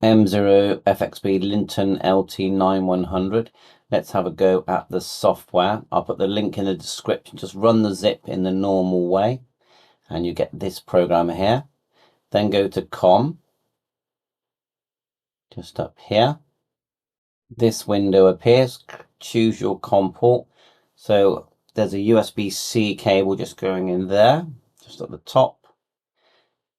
M0 FXB Linton LT9100. Let's have a go at the software. I'll put the link in the description. Just run the zip in the normal way and you get this program here. Then go to COM, just up here. This window appears. Choose your COM port. So there's a USB-C cable just going in there, just at the top,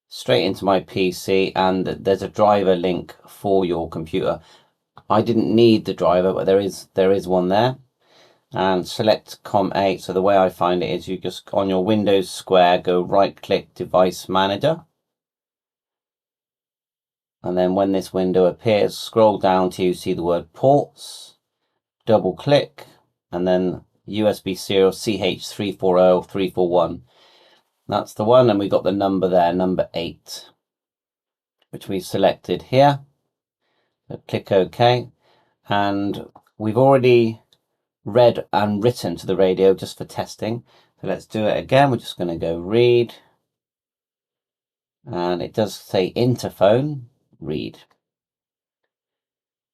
straight into my PC, and there's a driver link for your computer. I didn't need the driver, but there is one there. And select COM8. So the way I find it is you just, on your Windows square, go right click Device Manager. And then when this window appears, scroll down till you see the word ports, double click, and then USB serial CH340341. That's the one, and we got the number there, number 8, which we selected here. So click OK. And we've already read and written to the radio just for testing. So let's do it again. We're just going to go read. And it does say interphone, read.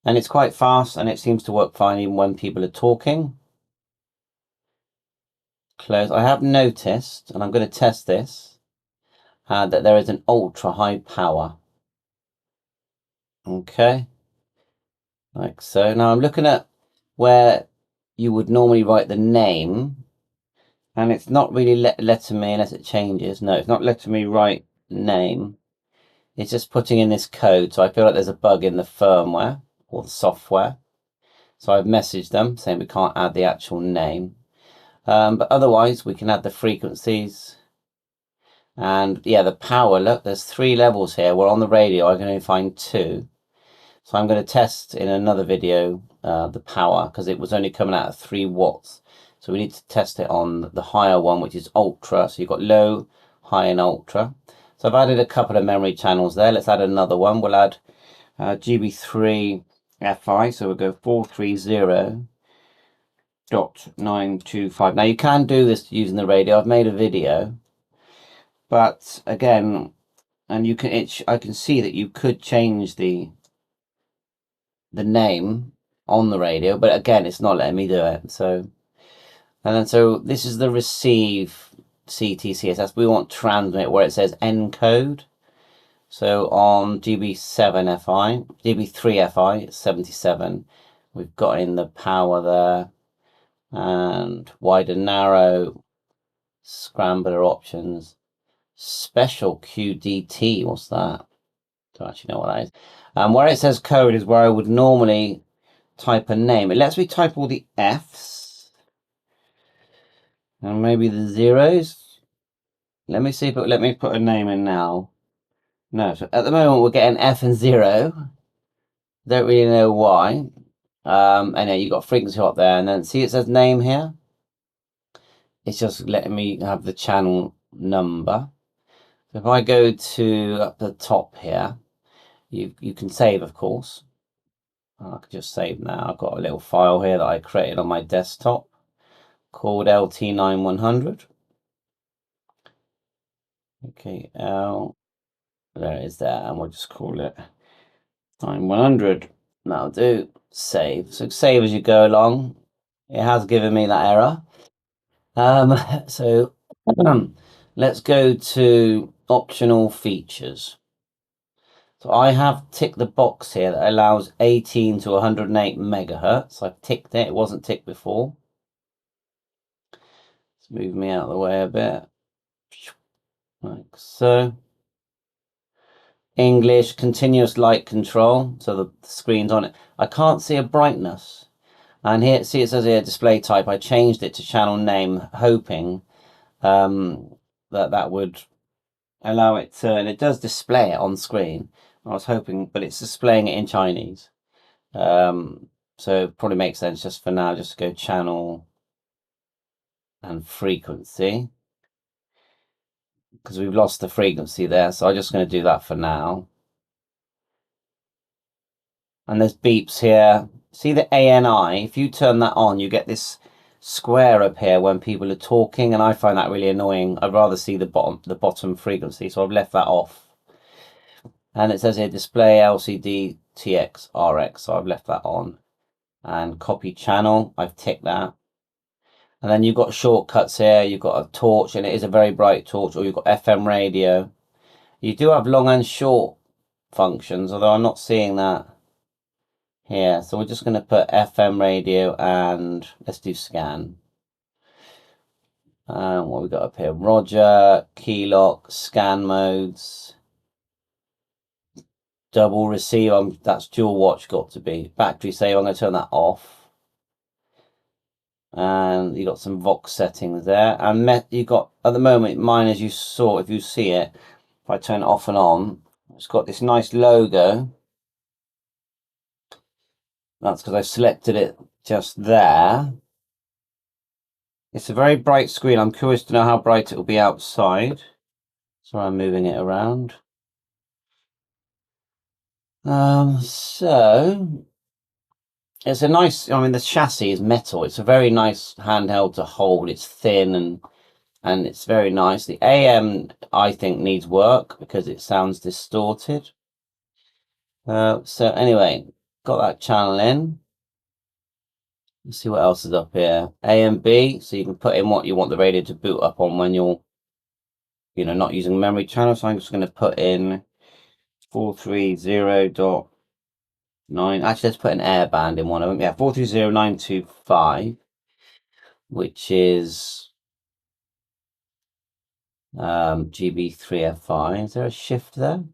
And it's quite fast and it seems to work fine even when people are talking. Close. I have noticed, and I'm going to test this, that there is an ultra high power. Okay. Like so. Now I'm looking at where you would normally write the name, and it's not really letting me, unless it changes. No, it's not letting me write name. It's just putting in this code. So I feel like there's a bug in the firmware or the software. So I've messaged them saying we can't add the actual name. But otherwise we can add the frequencies. And yeah, the power, look, there's 3 levels here. We're on the radio, I can only find 2. So I'm going to test in another video the power, because it was only coming out at 3 watts. So we need to test it on the higher one, which is ultra. So you've got low, high and ultra. So I've added a couple of memory channels there. Let's add another one. We'll add GB3 FI. So we'll go 430.925. Now you can do this using the radio. I've made a video. But again, and you can, I can see that you could change the name on the radio, but again, it's not letting me do it. So, and then so this is the receive CTCSS. We want transmit where it says encode. So on GB7 FI, GB3 FI, it's 77. We've got in the power there, and wide and narrow, scrambler options, special QDT. What's that? Don't actually know what that is. And where it says code is where I would normally type a name. It lets me type all the F's and maybe the zeros. Let me see if it let me put a name in now. No, so at the moment we're getting F and 0. Don't really know why. And then you've got frequency up there, and then see it says name here. It's just letting me have the channel number. So if I go to up the top here, you can save, of course. I can just save now. I've got a little file here that I created on my desktop called LT9100. Okay, there it is there, and we'll just call it 9100. That'll do. Save. So save as you go along. It has given me that error. So let's go to optional features. So I have ticked the box here that allows 18 to 108 megahertz. I've ticked it. It wasn't ticked before. Let's move me out of the way a bit. Like so. English, continuous light control. So the screen's on it. I can't see a brightness. And here, see it says here display type. I changed it to channel name, hoping that would allow it to, and it does display it on screen. I was hoping, but it's displaying it in Chinese. So it probably makes sense just for now, just to go channel and frequency, because we've lost the frequency there. So I'm just going to do that for now. And there's beeps here. See the ANI? If you turn that on, you get this square up here when people are talking, and I find that really annoying. I'd rather see the bottom frequency, so I've left that off. And it says here display LCD TX RX, so I've left that on. And copy channel, I've ticked that. And then you've got shortcuts here. You've got a torch, and it is a very bright torch, or you've got FM radio. You do have long and short functions, although I'm not seeing that here. So we're just going to put FM radio, and let's do scan. What we got up here? Roger, key lock, scan modes, double receive. That's dual watch got to be. Battery save, I'm going to turn that off. And you got some Vox settings there. And you got, at the moment, mine as you saw, if you see it, if I turn it off and on, it's got this nice logo. That's because I selected it just there. It's a very bright screen. I'm curious to know how bright it will be outside. So I'm moving it around. So it's a nice, I mean, the chassis is metal. It's a very nice handheld to hold. It's thin and it's very nice. The AM, I think, needs work because it sounds distorted. So anyway, got that channel in. Let's see what else is up here. A and B, so you can put in what you want the radio to boot up on when you're, not using memory channel. So I'm just going to put in 430.9. Actually, let's put an airband in one of them. Yeah, 430.925, which is GB3F5. Is there a shift there?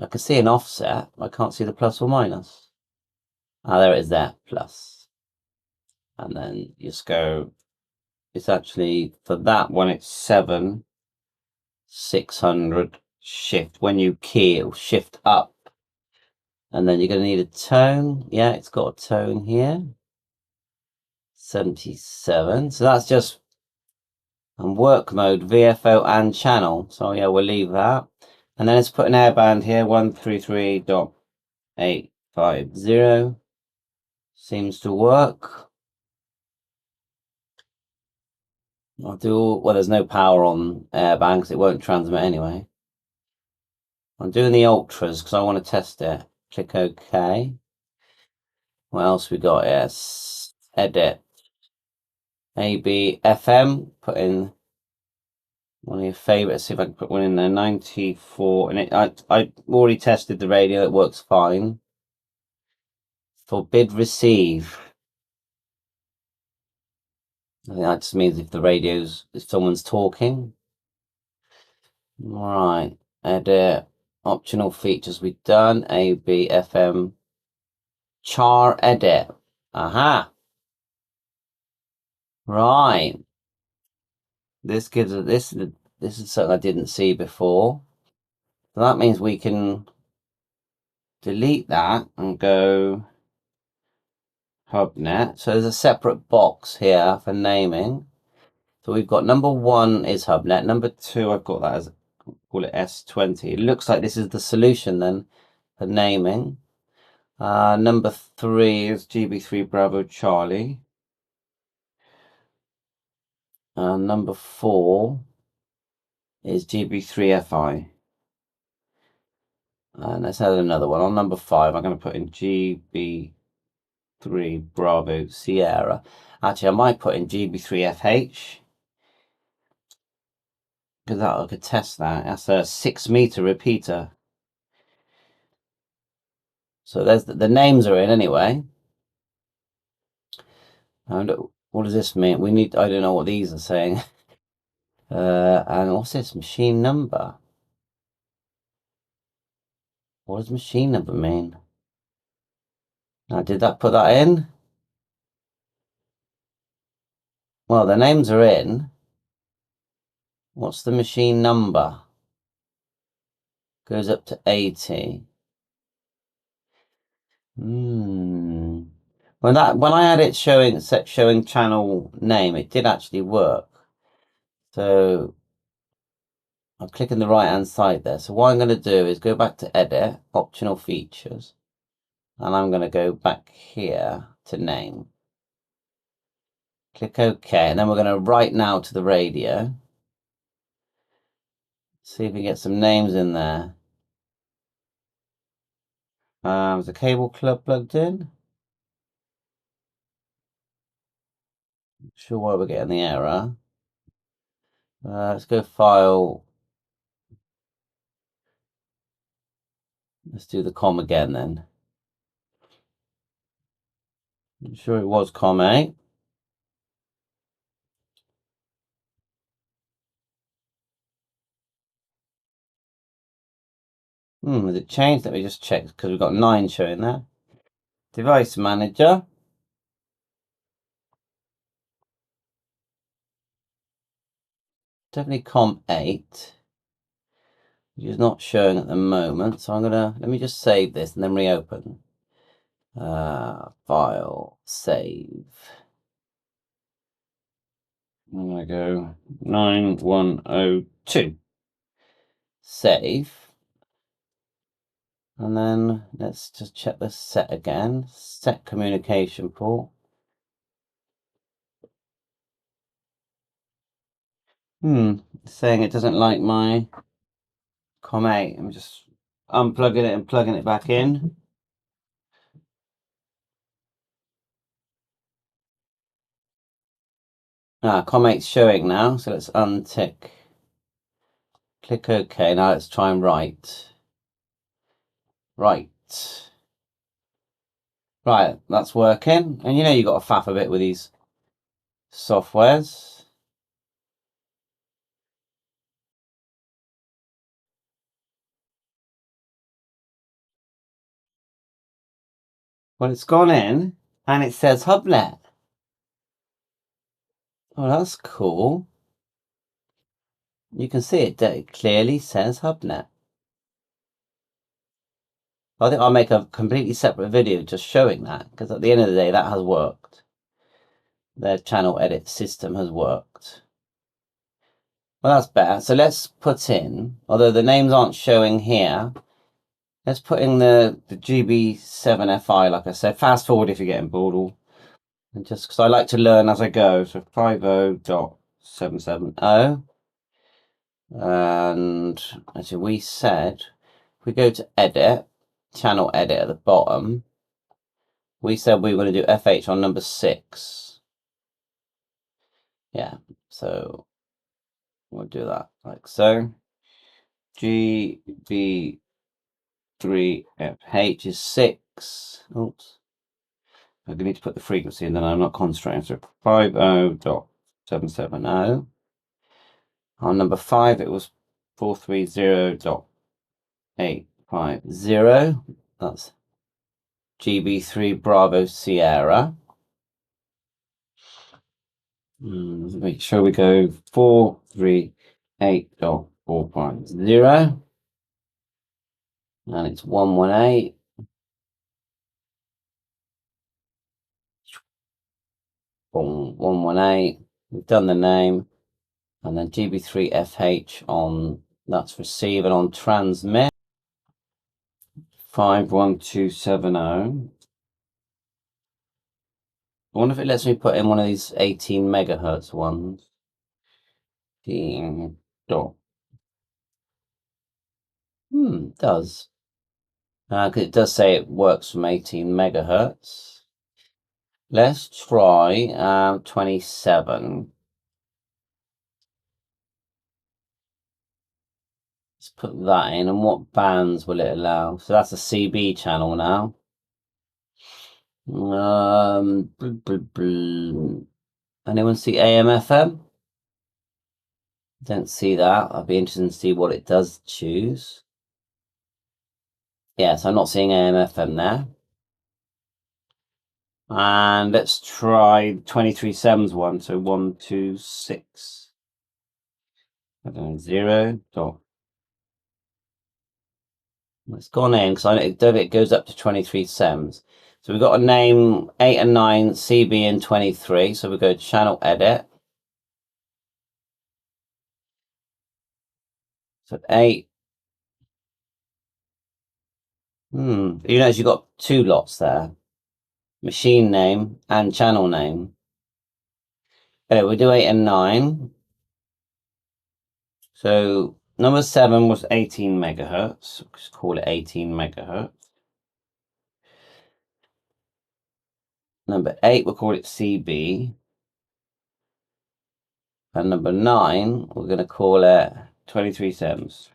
I can see an offset. I can't see the plus or minus. Ah, there it is there, plus. And then you just go, it's actually, for that one, it's 7,600 shift. When you key, it'll shift up. And then you're going to need a tone. Yeah, it's got a tone here. 77. So that's just work mode, VFO and channel. So yeah, we'll leave that. And then let's put an airband here, 133.850. Seems to work. I'll do, well, there's no power on airband because it won't transmit anyway. I'm doing the ultras because I want to test it. Click OK. What else we got? Yes. Edit. AB FM. Put in one of your favorites. See if I can put one in there. 94. And I already tested the radio. It works fine. Forbid receive. I think that just means if someone's talking. Right. Edit. Optional features we've done. AB FM. Char edit. Aha. Right. This gives us this is something I didn't see before. So that means we can delete that and go HubNet. So there's a separate box here for naming. So we've got number 1 is HubNet. Number 2, I've got that as, call it S20. It looks like this is the solution then for naming. Number 3 is GB3 Bravo Charlie. Number 4 is GB3FI. And let's add another one. On number 5, I'm going to put in GB3 Bravo Sierra. Actually, I might put in GB3FH. Because I could test that. That's a 6-meter repeater. So there's the names are in anyway. And what does this mean? I don't know what these are saying. And what's this? Machine number. What does machine number mean? Now, did that put that in? Well, the names are in. What's the machine number? Goes up to 80. When I had it showing channel name, it did actually work. So I'm clicking the right hand side there. So what I'm going to do is go back to edit, optional features, and I'm going to go back here to name. Click OK, and then we're going to write now to the radio. See if we get some names in there. Is the cable plugged in? Not sure why we're getting the error. Let's go file. Let's do the COM again then. I'm sure it was COM 8. Has it changed? Let me just check because we've got 9 showing there. Device manager. Definitely COM 8. Which is not showing at the moment. So let me just save this and then reopen. File, save. I'm going to go 9102. Save. And then let's just check the set again. Set communication port. It's saying it doesn't like my COM 8. I'm just unplugging it and plugging it back in. COM 8's showing now, so let's untick. Click OK. Now let's try and write. Right, that's working. And you know you've got to faff a bit with these softwares. Well, it's gone in and it says HubNet. Oh, that's cool. You can see it clearly says HubNet. I think I'll make a completely separate video just showing that, because at the end of the day, that has worked. Their channel edit system has worked. Well, that's better. So let's put in, although the names aren't showing here, let's put in the GB7FI, like I said. Fast forward if you're getting bored, and just because I like to learn as I go. So 50.770. And actually, we said if we go to edit, channel edit at the bottom, we said we were going to do FH on number 6. Yeah, so we'll do that like so. GB3FH is 6. Oops. I need to put the frequency in, then I'm not concentrating. So 50.770. On number 5, it was 430.850. That's GB3 Bravo Sierra. Make sure we go 438.450. And it's 118. 118. We've done the name. And then GB3FH on, that's receive, and on transmit 51270. I wonder if it lets me put in one of these 18 megahertz ones. It does. Because it does say it works from 18 megahertz. Let's try 27. Let's put that in, and what bands will it allow? So that's a CB channel now. Anyone see AM/FM? Don't see that. I'd be interested to see what it does choose. Yes, I'm not seeing AM/FM there. And let's try 23/7's one. So 126. 0. It's gone in because I know it goes up to 23 sems. So we've got a name 8 and 9, CB and 23. So we go to channel edit. So 8. You notice you've got 2 lots there. Machine name and channel name. Anyway, we'll do 8 and 9. So number 7 was 18 megahertz. Just call it 18 megahertz. Number 8, we'll call it CB. And number 9, we're going to call it 23/7.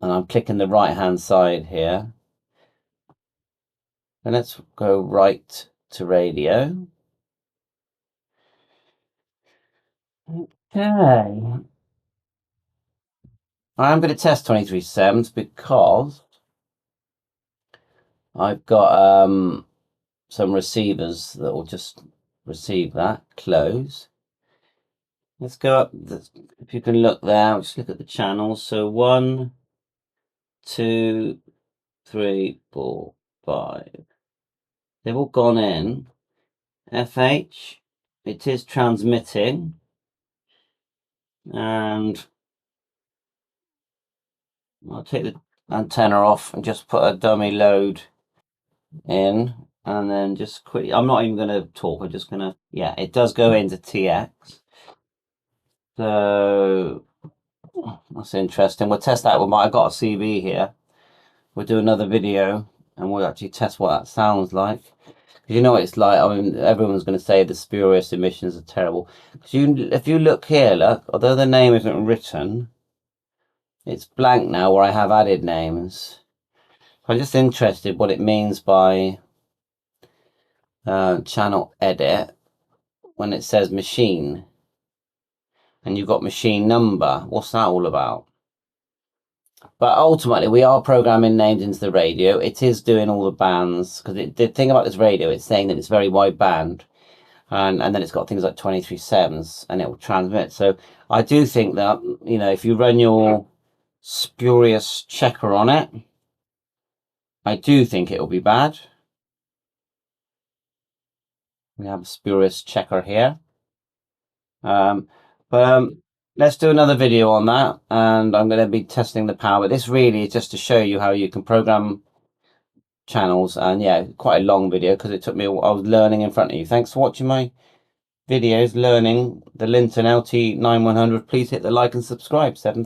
And I'm clicking the right hand side here. And let's go right to radio. Okay. I'm going to test 23/7 because I've got some receivers that will just receive that. Close. Let's go up. If you can look there, just look at the channels. So 1, 2, 3, 4, 5. They've all gone in. FH, it is transmitting. And I'll take the antenna off and just put a dummy load in, and then just quickly, I'm not even going to talk, I'm just going to, yeah, it does go into TX. So that's interesting. We'll test that with I've got a CB here. We'll do another video and we'll actually test what that sounds like. Because you know what it's like, I mean, everyone's going to say the spurious emissions are terrible. Because if you look here, look, although the name isn't written, it's blank now where I have added names. I'm just interested what it means by channel edit when it says machine and you've got machine number. What's that all about? But ultimately we are programming names into the radio. It is doing all the bands, because the thing about this radio, it's saying that it's very wide band, and then it's got things like 23/7 and it will transmit. So I do think that, you know, if you run your spurious checker on it, I do think it will be bad. We have a spurious checker here. Let's do another video on that, and I'm going to be testing the power. This really is just to show you how you can program channels, and yeah, quite a long video because it took me, I was learning in front of you. Thanks for watching my videos learning the Linton LT9100. Please hit the like and subscribe. 7